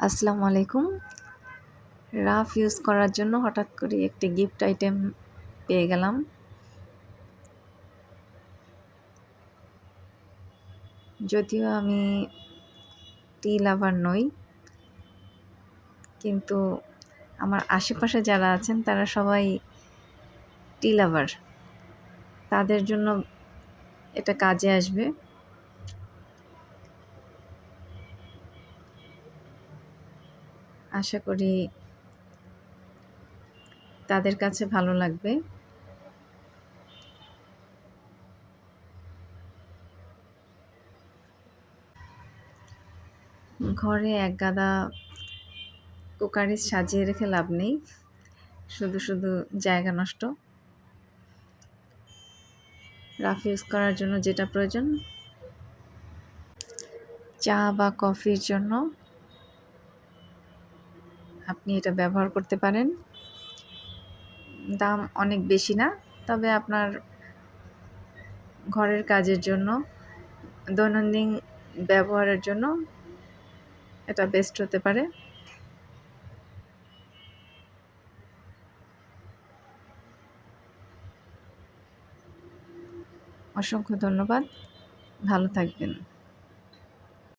আসসালামু আলাইকুম। Rough use করার জন্য হঠাৎ করে একটি গিফট আইটেম পেয়ে গেলাম। যদিও আমি টি লাভার নই, কিন্তু আমার আশেপাশে যারা আছেন তারা সবাই টি লাভার। তাদের জন্য এটা কাজে আসবে। আশা করি তাদের কাছে ভালো লাগবে। ঘরে একগাদা কুকারিজ সাজিয়ে রেখে লাভ নেই, শুধু শুধু জায়গা নষ্ট। রাফ ইউজ করার জন্য যেটা প্রয়োজন, চা বা কফির জন্য আপনি এটা ব্যবহার করতে পারেন। দাম অনেক বেশি না, তবে আপনার ঘরের কাজের জন্য, দৈনন্দিন ব্যবহারের জন্য এটা বেস্ট হতে পারে। অসংখ্য ধন্যবাদ। ভালো থাকবেন।